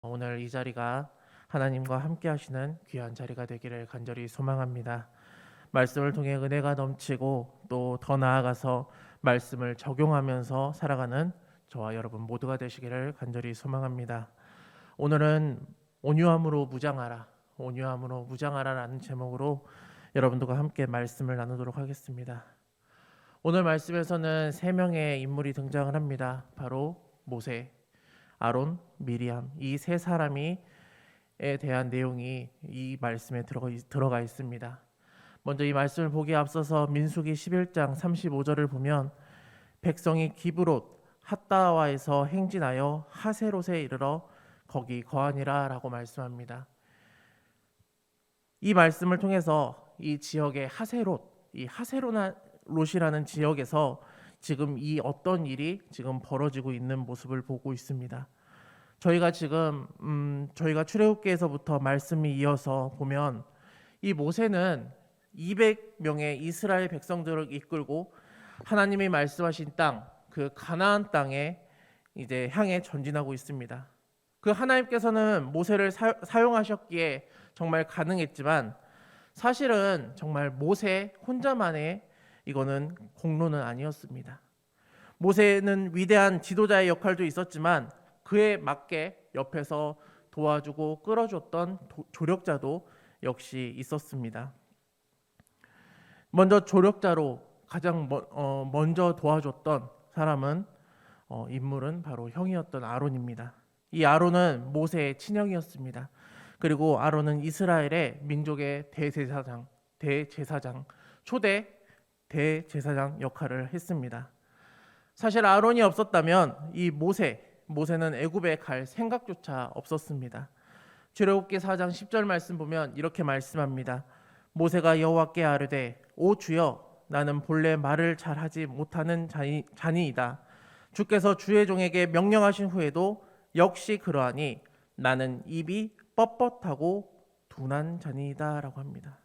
오늘 이 자리가 하나님과 함께 하시는 귀한 자리가 되기를 간절히 소망합니다. 말씀을 통해 은혜가 넘치고 또 더 나아가서 말씀을 적용하면서 살아가는 저와 여러분 모두가 되시기를 간절히 소망합니다. 오늘은 온유함으로 무장하라, 온유함으로 무장하라라는 제목으로 여러분들과 함께 말씀을 나누도록 하겠습니다. 오늘 말씀에서는 세 명의 인물이 등장을 합니다. 바로 모세, 아론, 미리암, 이 세 사람에 대한 내용이 이 말씀에 들어가 있습니다. 먼저 이 말씀을 보기에 앞서서 민수기 11장 35절을 보면 백성이 기브롯 핫다와에서 행진하여 하세롯에 이르러 거기 거하니라 라고 말씀합니다. 이 말씀을 통해서 이 지역의 이 하세롯이라는 지역에서 지금 이 어떤 일이 지금 벌어지고 있는 모습을 보고 있습니다. 저희가 출애굽기에서부터 말씀이 이어서 보면 이 모세는 200명의 이스라엘 백성들을 이끌고 하나님이 말씀하신 땅, 그 가나안 땅에 이제 향해 전진하고 있습니다. 그 하나님께서는 모세를 사용하셨기에 정말 가능했지만 사실은 정말 모세 혼자만의 이거는 공로는 아니었습니다. 모세는 위대한 지도자의 역할도 있었지만 그에 맞게 옆에서 도와주고 끌어줬던 조력자도 역시 있었습니다. 먼저 조력자로 가장 먼저 도와줬던 인물은 바로 형이었던 아론입니다. 이 아론은 모세의 친형이었습니다. 그리고 아론은 이스라엘의 민족의 대제사장, 초대 대제사장 역할을 했습니다. 사실 아론이 없었다면 이 모세는 애굽에 갈 생각조차 없었습니다. 출애굽기 4장 10절 말씀 보면 이렇게 말씀합니다. 모세가 여호와께 아뢰되 오 주여 나는 본래 말을 잘하지 못하는 자니이다. 주께서 주의 종에게 명령하신 후에도 역시 그러하니 나는 입이 뻣뻣하고 둔한 자니이다 라고 합니다.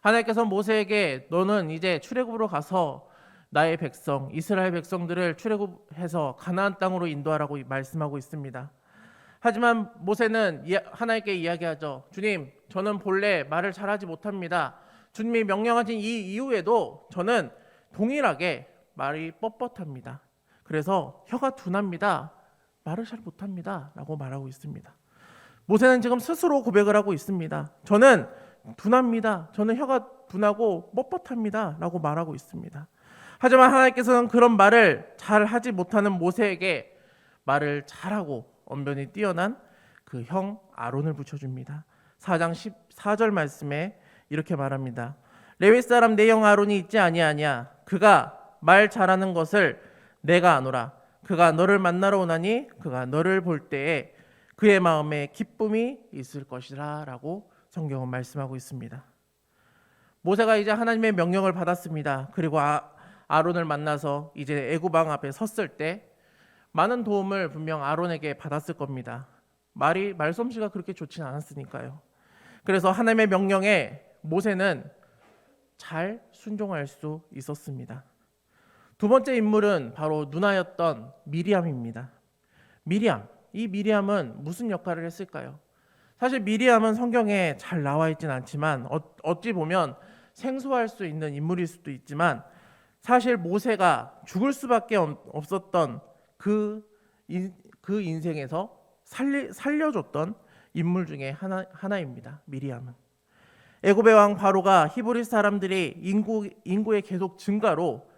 하나님께서 모세에게 너는 이제 출애굽으로 가서 나의 백성 이스라엘 백성들을 출애굽해서 가나안 땅으로 인도하라고 말씀하고 있습니다. 하지만 모세는 하나님께 이야기하죠. 주님, 저는 본래 말을 잘하지 못합니다. 주님이 명령하신 이 이후에도 저는 동일하게 말이 뻣뻣합니다. 그래서 혀가 둔합니다. 말을 잘 못합니다. 라고 말하고 있습니다. 모세는 지금 스스로 고백을 하고 있습니다. 저는 둔합니다. 저는 혀가 둔하고 뻣뻣합니다. 라고 말하고 있습니다. 하지만 하나님께서는 그런 말을 잘 하지 못하는 모세에게 말을 잘하고 언변이 뛰어난 그 형 아론을 붙여줍니다. 4장 14절 말씀에 이렇게 말합니다. 레위 사람 내 형 아론이 있지 아니하냐. 그가 말 잘하는 것을 내가 아노라. 그가 너를 만나러 오나니 그가 너를 볼 때에 그의 마음에 기쁨이 있을 것이라 라고 성경은 말씀하고 있습니다. 모세가 이제 하나님의 명령을 받았습니다. 그리고 아론을 만나서 이제 애굽 왕 앞에 섰을 때 많은 도움을 분명 아론에게 받았을 겁니다. 말솜씨가 그렇게 좋지는 않았으니까요. 그래서 하나님의 명령에 모세는 잘 순종할 수 있었습니다. 두 번째 인물은 바로 누나였던 미리암입니다. 이 미리암은 무슨 역할을 했을까요? 사실 미리암은 성경에 잘 나와 있진 않지만 어찌 보면 생소할 수 있는 인물일 수도 있지만 사실 모세가 죽을 수밖에 없었던 그 인생에서 살려줬던 인물 중에 하나입니다. 미리암은 애굽의 왕 바로가 히브리 사람들이 인구의 계속 증가로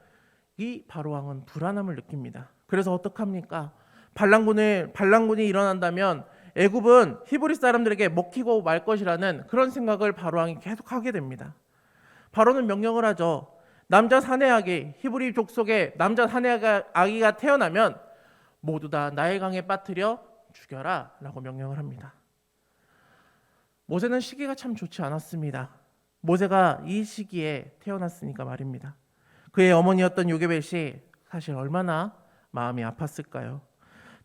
이 바로 왕은 불안함을 느낍니다. 그래서 어떡합니까? 반란군이 일어난다면 애굽은 히브리 사람들에게 먹히고 말 것이라는 그런 생각을 바로 왕이 계속 하게 됩니다. 바로는 명령을 하죠. 남자 사내아기, 히브리 족속에 남자 사내아기가 태어나면 모두 다 나일 강에 빠뜨려 죽여라 라고 명령을 합니다. 모세는 시기가 참 좋지 않았습니다. 모세가 이 시기에 태어났으니까 말입니다. 그의 어머니였던 요게벳이 사실 얼마나 마음이 아팠을까요?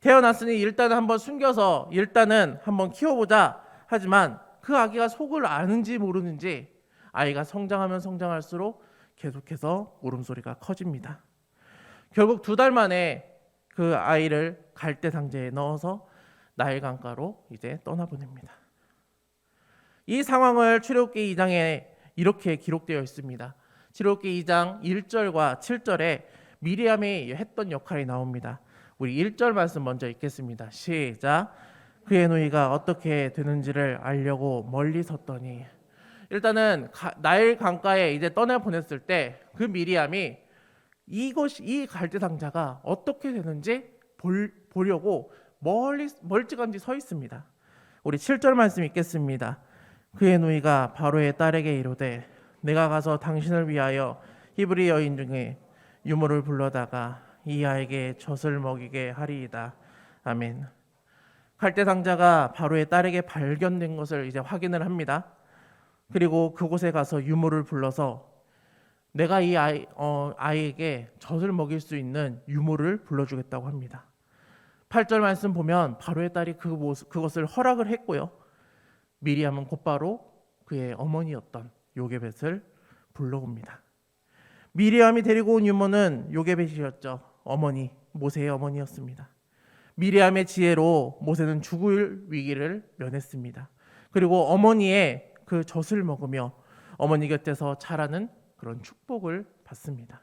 태어났으니 일단은 한번 숨겨서 일단은 한번 키워보자 하지만 그 아기가 속을 아는지 모르는지 아이가 성장하면 성장할수록 계속해서 울음소리가 커집니다. 결국 2달 만에 그 아이를 갈대 상자에 넣어서 나일 강가로 이제 떠나보냅니다. 이 상황을 출애굽기 2장에 이렇게 기록되어 있습니다. 출애굽기 2장 1절과 7절에 미리암이 했던 역할이 나옵니다. 우리 1절 말씀 먼저 읽겠습니다. 시작. 그의 누이가 어떻게 되는지를 알려고 멀리 섰더니, 일단은 나일 강가에 이제 떠나 보냈을 때 그 미리암이 이 갈대 상자가 어떻게 되는지 보려고 멀찌감치 서 있습니다. 우리 7절 말씀 읽겠습니다. 그의 누이가 바로의 딸에게 이르되 내가 가서 당신을 위하여 히브리 여인 중에 유모를 불러다가 이 아이에게 젖을 먹이게 하리이다. 아멘. 갈대 상자가 바로의 딸에게 발견된 것을 이제 확인을 합니다. 그리고 그곳에 가서 유모를 불러서 내가 이 아이에게 젖을 먹일 수 있는 유모를 불러주겠다고 합니다. 8절 말씀 보면 바로의 딸이 그것을 허락을 했고요. 미리암은 곧바로 그의 어머니였던 요게벳을 불러옵니다. 미리암이 데리고 온 유모는 요게벳이었죠. 모세의 어머니였습니다. 미리암의 지혜로 모세는 죽을 위기를 면했습니다. 그리고 어머니의 그 젖을 먹으며 어머니 곁에서 자라는 그런 축복을 받습니다.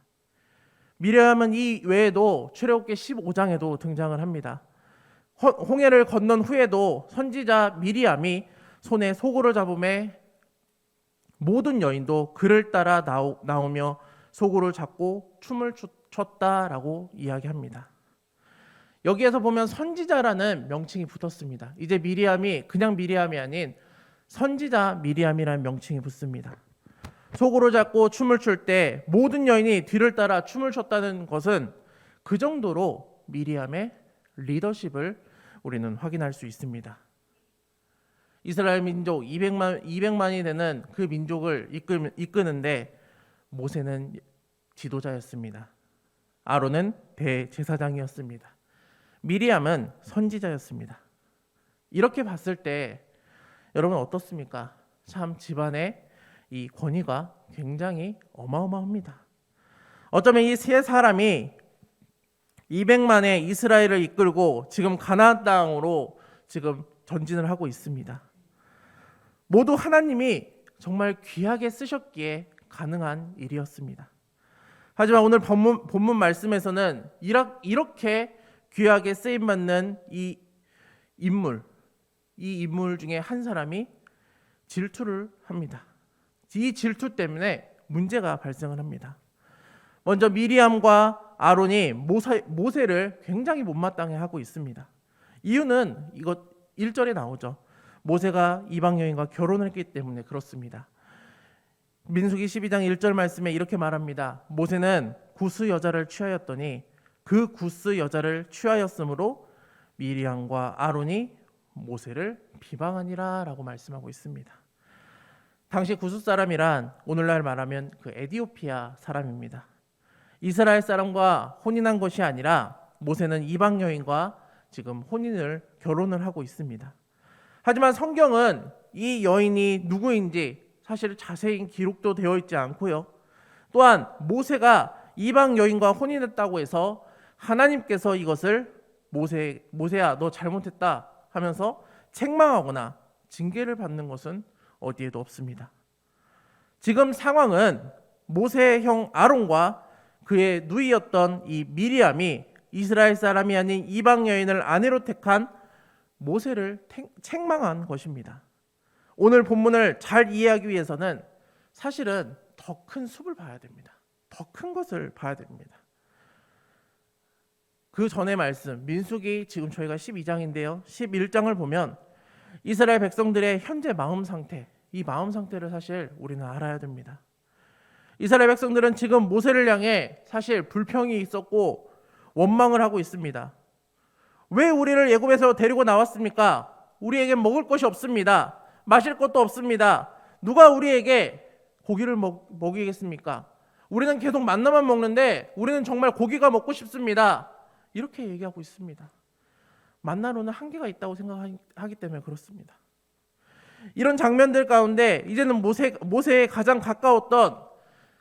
미리암은 이 외에도 출애굽기 15장에도 등장을 합니다. 홍해를 건넌 후에도 선지자 미리암이 손에 소고를 잡음에 모든 여인도 그를 따라 나오며 소고를 잡고 춤을 췄다라고 이야기합니다. 여기에서 보면 선지자라는 명칭이 붙었습니다. 이제 미리암이 그냥 미리암이 아닌 선지자 미리암이라는 명칭이 붙습니다. 소고를 잡고 춤을 출 때 모든 여인이 뒤를 따라 춤을 췄다는 것은 그 정도로 미리암의 리더십을 우리는 확인할 수 있습니다. 이스라엘 민족 200만이 되는 그 민족을 이끄는데 모세는 지도자였습니다. 아론은 대제사장이었습니다. 미리암은 선지자였습니다. 이렇게 봤을 때 여러분 어떻습니까? 참 집안의 이 권위가 굉장히 어마어마합니다. 어쩌면 이 세 사람이 200만의 이스라엘을 이끌고 지금 가나안 땅으로 지금 전진을 하고 있습니다. 모두 하나님이 정말 귀하게 쓰셨기에 가능한 일이었습니다. 하지만 오늘 본문 말씀에서는 이렇게 귀하게 쓰임받는 이 인물 중에 한 사람이 질투를 합니다. 이 질투 때문에 문제가 발생을 합니다. 먼저 미리암과 아론이 모세를 굉장히 못마땅해 하고 있습니다. 이유는 이거 1절에 나오죠. 모세가 이방 여인과 결혼을 했기 때문에 그렇습니다. 민수기 12장 1절 말씀에 이렇게 말합니다. 모세는 구스 여자를 취하였더니 그 구스 여자를 취하였으므로 미리암과 아론이 모세를 비방하니라 라고 말씀하고 있습니다. 당시 구스 사람이란 오늘날 말하면 그 에티오피아 사람입니다. 이스라엘 사람과 혼인한 것이 아니라 모세는 이방 여인과 지금 결혼을 하고 있습니다. 하지만 성경은 이 여인이 누구인지 사실 자세히 기록도 되어 있지 않고요. 또한 모세가 이방 여인과 혼인했다고 해서 하나님께서 이것을 모세야 너 잘못했다 하면서 책망하거나 징계를 받는 것은 어디에도 없습니다. 지금 상황은 모세의 형 아론과 그의 누이였던 이 미리암이 이스라엘 사람이 아닌 이방 여인을 아내로 택한 모세를 책망한 것입니다. 오늘 본문을 잘 이해하기 위해서는 사실은 더 큰 숲을 봐야 됩니다. 더 큰 것을 봐야 됩니다. 그 전의 말씀 민수기 지금 저희가 12장인데요. 11장을 보면 이스라엘 백성들의 현재 마음 상태, 이 마음 상태를 사실 우리는 알아야 됩니다. 이스라엘 백성들은 지금 모세를 향해 사실 불평이 있었고 원망을 하고 있습니다. 왜 우리를 애굽에서 데리고 나왔습니까? 우리에겐 먹을 것이 없습니다. 마실 것도 없습니다. 누가 우리에게 고기를 먹이겠습니까? 우리는 계속 만나만 먹는데 우리는 정말 고기가 먹고 싶습니다. 이렇게 얘기하고 있습니다. 만나로는 한계가 있다고 생각하기 때문에 그렇습니다. 이런 장면들 가운데 이제는 모세의 가장 가까웠던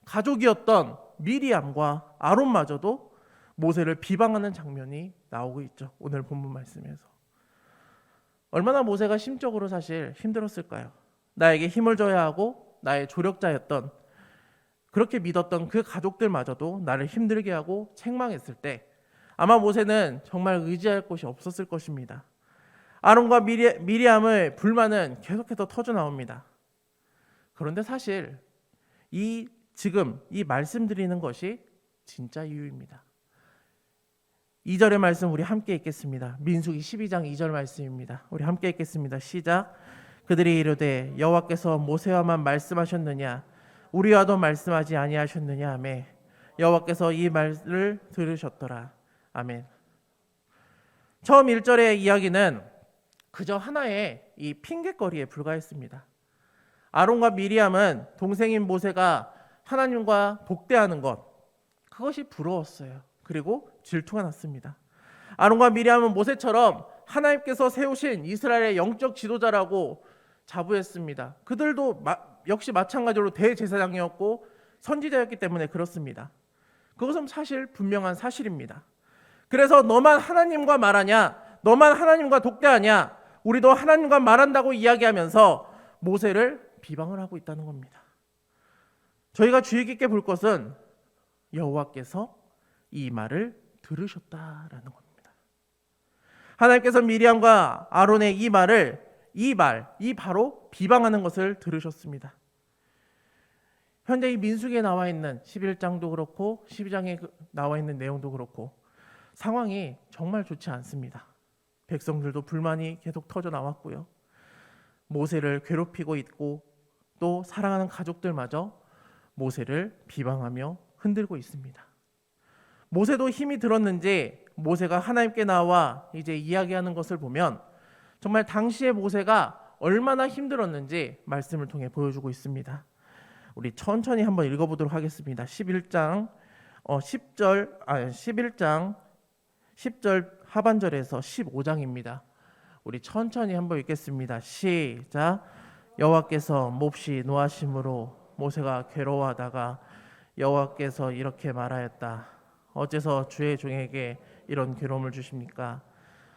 가족이었던 미리암과 아론마저도 모세를 비방하는 장면이 나오고 있죠. 오늘 본문 말씀에서. 얼마나 모세가 심적으로 사실 힘들었을까요? 나에게 힘을 줘야 하고 나의 조력자였던, 그렇게 믿었던 그 가족들마저도 나를 힘들게 하고 책망했을 때 아마 모세는 정말 의지할 곳이 없었을 것입니다. 아론과 미리암의 불만은 계속해서 터져 나옵니다. 그런데 사실 지금 이 말씀드리는 것이 진짜 이유입니다. 2절의 말씀 우리 함께 읽겠습니다. 민수기 12장 2절 말씀입니다. 우리 함께 읽겠습니다. 시작. 그들이 이르되 여호와께서 모세와만 말씀하셨느냐 우리와도 말씀하지 아니하셨느냐 하매 여호와께서 이 말을 들으셨더라. 아멘. 처음 1절의 이야기는 그저 하나의 이 핑계거리에 불과했습니다. 아론과 미리암은 동생인 모세가 하나님과 독대하는 것, 그것이 부러웠어요. 그리고 질투가 났습니다. 아론과 미리암은 모세처럼 하나님께서 세우신 이스라엘의 영적 지도자라고 자부했습니다. 그들도 역시 마찬가지로 대제사장이었고 선지자였기 때문에 그렇습니다. 그것은 사실 분명한 사실입니다. 그래서 너만 하나님과 말하냐, 너만 하나님과 독대하냐, 우리도 하나님과 말한다고 이야기하면서 모세를 비방을 하고 있다는 겁니다. 저희가 주의 깊게 볼 것은 여호와께서 이 말을 들으셨다라는 겁니다. 하나님께서 미리암과 아론의 이 말을 바로 비방하는 것을 들으셨습니다. 현재 이 민수기에 나와 있는 11장도 그렇고 12장에 나와 있는 내용도 그렇고 상황이 정말 좋지 않습니다. 백성들도 불만이 계속 터져 나왔고요. 모세를 괴롭히고 있고 또 사랑하는 가족들마저 모세를 비방하며 흔들고 있습니다. 모세도 힘이 들었는지 모세가 하나님께 나와 이제 이야기하는 것을 보면 정말 당시의 모세가 얼마나 힘들었는지 말씀을 통해 보여주고 있습니다. 우리 천천히 한번 읽어보도록 하겠습니다. 11장 10절 하반절에서 15장입니다. 우리 천천히 한번 읽겠습니다. 시작. 여호와께서 몹시 노하심으로 모세가 괴로워하다가 여호와께서 이렇게 말하였다. 어째서 주의 종에게 이런 괴로움을 주십니까?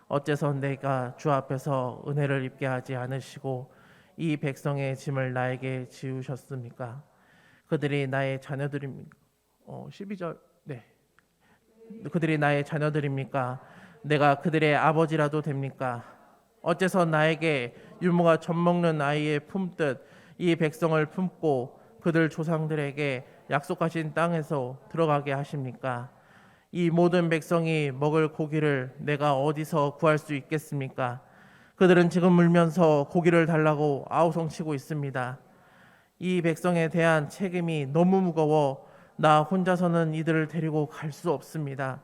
어째서 내가 주 앞에서 은혜를 입게 하지 않으시고 이 백성의 짐을 나에게 지우셨습니까? 그들이 나의 자녀들입니까? 12절 네. 그들이 나의 자녀들입니까? 내가 그들의 아버지라도 됩니까? 어째서 나에게 유모가 젖먹는 아이의 품듯 이 백성을 품고 그들 조상들에게 약속하신 땅에서 들어가게 하십니까? 이 모든 백성이 먹을 고기를 내가 어디서 구할 수 있겠습니까? 그들은 지금 울면서 고기를 달라고 아우성치고 있습니다. 이 백성에 대한 책임이 너무 무거워 나 혼자서는 이들을 데리고 갈 수 없습니다.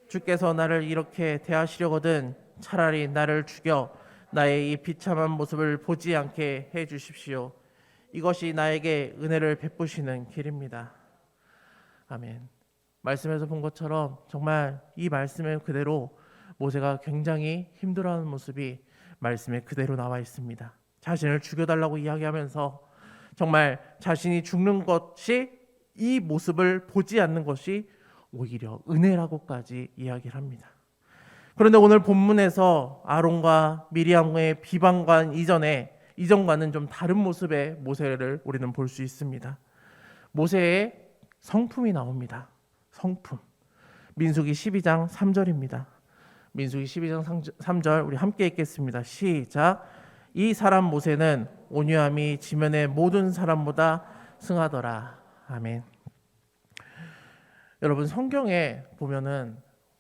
주께서 나를 이렇게 대하시려거든 차라리 나를 죽여 나의 이 비참한 모습을 보지 않게 해 주십시오. 이것이 나에게 은혜를 베푸시는 길입니다. 아멘. 말씀에서 본 것처럼 정말 이 말씀의 그대로 모세가 굉장히 힘들어하는 모습이 말씀에 그대로 나와 있습니다. 자신을 죽여달라고 이야기하면서 정말 자신이 죽는 것이 이 모습을 보지 않는 것이 오히려 은혜라고까지 이야기를 합니다. 그런데 오늘 본문에서 아론과 미리암의 비방과 이전과는 좀 다른 모습의 모세를 우리는 볼 수 있습니다. 모세의 성품이 나옵니다. 성품. 민수기 12장 3절입니다. 민수기 12장 3절 우리 함께 읽겠습니다. 시작. 이 사람 모세는 온유함이 지면의 모든 사람보다 승하더라. 아멘. 여러분 성경에 보면은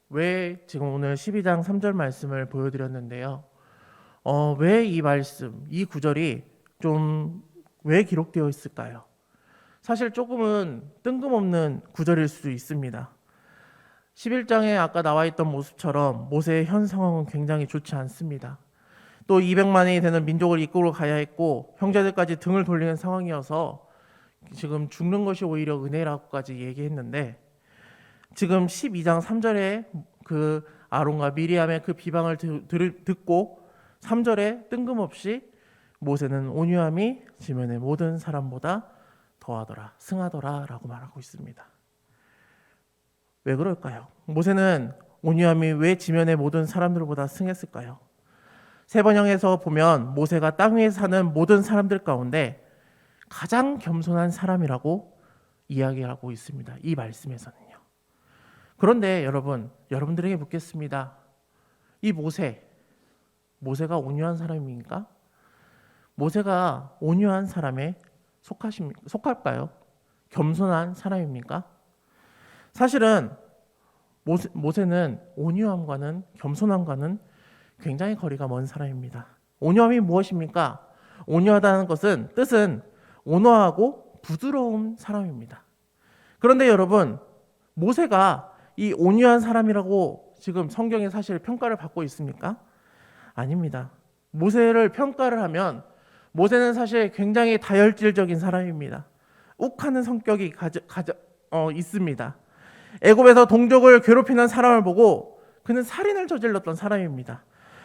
왜 지금 오늘 12장 3절 말씀을 보여드렸는데요. 왜 이 말씀, 이 구절이 좀 왜 기록되어 있을까요? 사실 조금은 뜬금없는 구절일 수도 있습니다. 11장에 아까 나와 있던 모습처럼 모세의 현 상황은 굉장히 좋지 않습니다. 또 200만이 되는 민족을 이끌어 가야 했고 형제들까지 등을 돌리는 상황이어서 지금 죽는 것이 오히려 은혜라고까지 얘기했는데 지금 12장 3절에 그 아론과 미리암의 그 비방을 듣고 3절에 뜬금없이 모세는 온유함이 지면의 모든 사람보다 더하더라, 승하더라 라고 말하고 있습니다. 왜 그럴까요? 모세는 온유함이 왜 지면의 모든 사람들보다 승했을까요? 세 번역에서 보면 모세가 땅 위에 사는 모든 사람들 가운데 가장 겸손한 사람이라고 이야기하고 있습니다. 이 말씀에서는요. 그런데 여러분들에게 묻겠습니다. 이 모세가 온유한 사람입니까? 모세가 온유한 사람에 속할까요? 겸손한 사람입니까? 사실은 모세는 온유함과는 겸손함과는 굉장히 거리가 먼 사람입니다. 온유함이 무엇입니까? 온유하다는 뜻은 온화하고 부드러운 사람입니다. 그런데 여러분, 모세가 이 온유한 사람이라고 지금 성경에 사실 평가를 받고 있습니까? 아닙니다. 모세를 평가를 하면 모세는 사실 굉장히 다혈질적인 사람입니다. 욱하는 성격이 있습니다. 애굽에서 동족을 괴롭히는 사람을 보고 그는 살인을 저질렀던 사람입니다.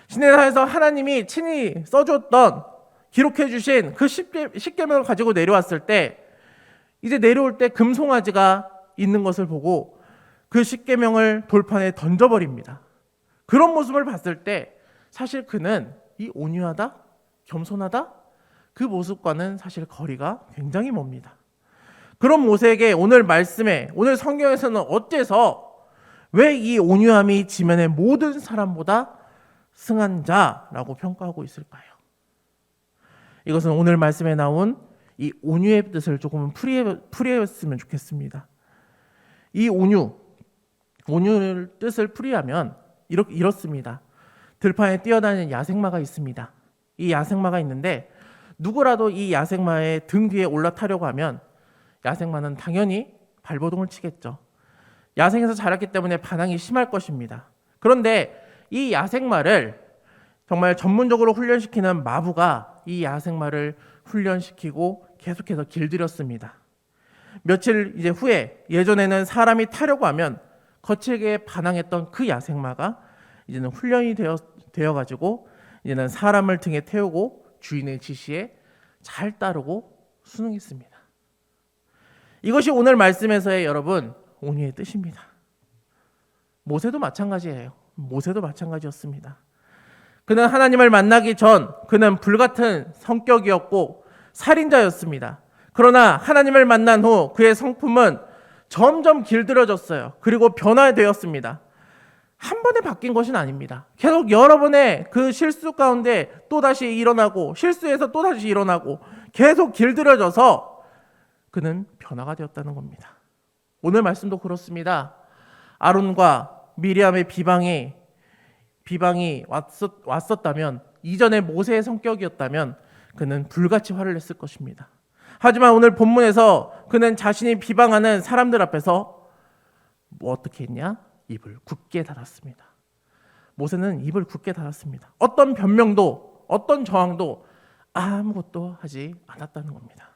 시내산에서 하나님이 친히 써줬던 기록해 주신 그 십계명을 가지고 내려왔을 때 이제 내려올 때 금송아지가 있는 것을 보고 그 십계명을 돌판에 던져버립니다. 그런 모습을 봤을 때 사실 그는 이 온유하다, 겸손하다 그 모습과는 사실 거리가 굉장히 멉니다. 그런 모세에게 오늘 성경에서는 어째서 왜 이 온유함이 지면의 모든 사람보다 승한 자라고 평가하고 있을까요? 이것은 오늘 말씀에 나온 이 온유의 뜻을 조금 풀이했으면 좋겠습니다. 이 온유의 뜻을 풀이하면 이렇습니다. 들판에 뛰어다니는 야생마가 있습니다. 이 야생마가 있는데 누구라도 이 야생마의 등 뒤에 올라타려고 하면 야생마는 당연히 발버둥을 치겠죠. 야생에서 자랐기 때문에 반항이 심할 것입니다. 그런데 이 야생마를 정말 전문적으로 훈련시키는 마부가 이 야생마를 훈련시키고 계속해서 길들였습니다. 며칠 이제 후에 예전에는 사람이 타려고 하면 거칠게 반항했던 그 야생마가 이제는 훈련이 되어가지고 이제는 사람을 등에 태우고 주인의 지시에 잘 따르고 순응했습니다. 이것이 오늘 말씀에서의 여러분 온유의 뜻입니다. 모세도 마찬가지예요. 모세도 마찬가지였습니다. 그는 하나님을 만나기 전 그는 불같은 성격이었고 살인자였습니다. 그러나 하나님을 만난 후 그의 성품은 점점 길들여졌어요. 그리고 변화되었습니다. 한 번에 바뀐 것은 아닙니다. 계속 여러 번의 그 실수 가운데 또다시 일어나고 실수해서 또다시 일어나고 계속 길들여져서 그는 변화가 되었다는 겁니다. 오늘 말씀도 그렇습니다. 아론과 미리암의 비방이 왔었다면 이전에 모세의 성격이었다면 그는 불같이 화를 냈을 것입니다. 하지만 오늘 본문에서 그는 자신이 비방하는 사람들 앞에서 어떻게 했냐? 입을 굳게 닫았습니다. 모세는 입을 굳게 닫았습니다. 어떤 변명도 어떤 저항도 아무것도 하지 않았다는 겁니다.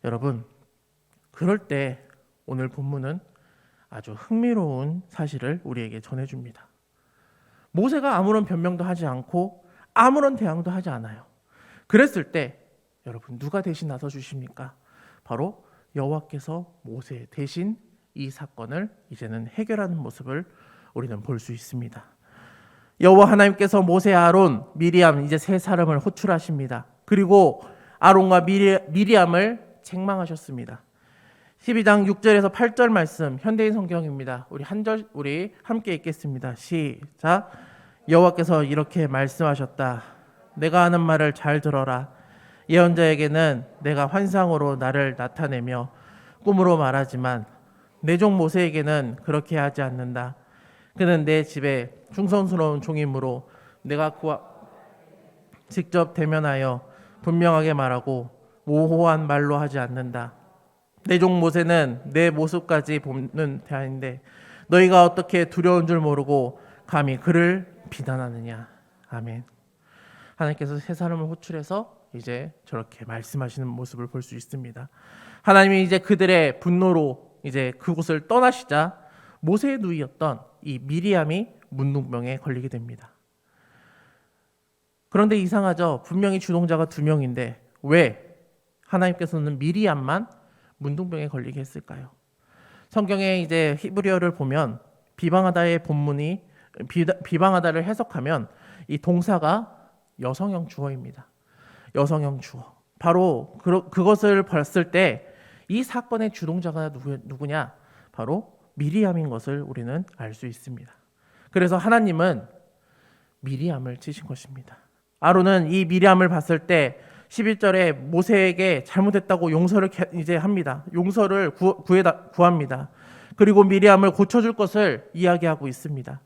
여러분, 그럴 때 오늘 본문은 아주 흥미로운 사실을 우리에게 전해줍니다. 모세가 아무런 변명도 하지 않고 아무런 대항도 하지 않아요. 그랬을 때 여러분 누가 대신 나서 주십니까? 바로 여호와께서 모세 대신 이 사건을 이제는 해결하는 모습을 우리는 볼 수 있습니다. 여호와 하나님께서 모세, 아론, 미리암 이제 세 사람을 호출하십니다. 그리고 아론과 미리암을 책망하셨습니다. 12장 6절에서 8절 말씀 현대인 성경입니다. 우리 함께 읽겠습니다. 시작. 여호와께서 이렇게 말씀하셨다. 내가 하는 말을 잘 들어라. 예언자에게는 내가 환상으로 나를 나타내며 꿈으로 말하지만 내 종 모세에게는 그렇게 하지 않는다. 그는 내 집에 충성스러운 종이므로 내가 그와 직접 대면하여 분명하게 말하고 모호한 말로 하지 않는다. 내 종 모세는 내 모습까지 보는 대안인데 너희가 어떻게 두려운 줄 모르고 감히 그를 비난하느냐. 아멘. 하나님께서 세 사람을 호출해서 이제 저렇게 말씀하시는 모습을 볼 수 있습니다. 하나님이 이제 그들의 분노로 이제 그곳을 떠나시자 모세의 누이였던 이 미리암이 문둥병에 걸리게 됩니다. 그런데 이상하죠. 분명히 주동자가 2명인데 왜 하나님께서는 미리암만 문둥병에 걸리게 했을까요? 성경에 이제 히브리어를 보면 비방하다의 본문이 비방하다를 해석하면 이 동사가 여성형 주어입니다. 여성형 주어. 바로 그것을 봤을 때 이 사건의 주동자가 누구냐? 바로 미리암인 것을 우리는 알 수 있습니다. 그래서 하나님은 미리암을 치신 것입니다. 아론은 이 미리암을 봤을 때 11절에 모세에게 잘못했다고 용서를 이제 합니다. 용서를 구합니다. 그리고 미리암을 고쳐줄 것을 이야기하고 있습니다.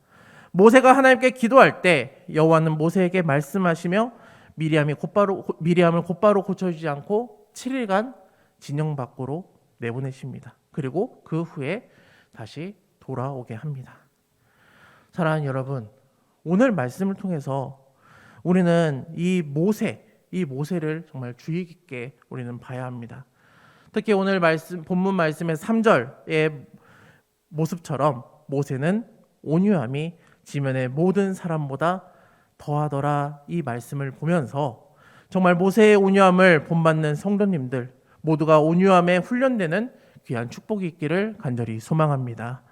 모세가 하나님께 기도할 때 여호와는 모세에게 말씀하시며 미리암을 곧바로 고쳐주지 않고 7일간 진영 밖으로 내보내십니다. 그리고 그 후에 다시 돌아오게 합니다. 사랑하는 여러분, 오늘 말씀을 통해서 우리는 이 모세를 정말 주의 깊게 우리는 봐야 합니다. 특히 오늘 본문 말씀의 3절의 모습처럼 모세는 온유함이 지면의 모든 사람보다 더하더라, 이 말씀을 보면서 정말 모세의 온유함을 본받는 성도님들 모두가 온유함에 훈련되는 귀한 축복이 있기를 간절히 소망합니다.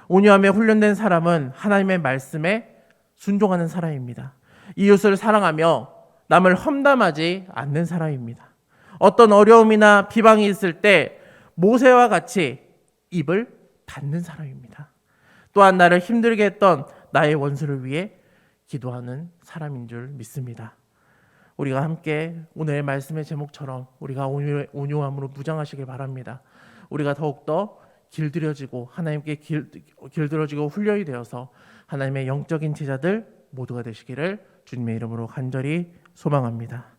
온유함에 훈련된 사람은 하나님의 말씀에 순종하는 사람입니다. 이웃을 사랑하며 남을 험담하지 않는 사람입니다. 어떤 어려움이나 비방이 있을 때 모세와 같이 입을 닫는 사람입니다. 또한 나를 힘들게 했던 나의 원수를 위해 기도하는 사람인 줄 믿습니다. 우리가 함께 오늘의 말씀의 제목처럼 우리가 온유함으로 무장하시길 바랍니다. 우리가 더욱더 길들여지고 하나님께 길들여지고 훈련이 되어서 하나님의 영적인 제자들 모두가 되시기를 주님의 이름으로 간절히 소망합니다.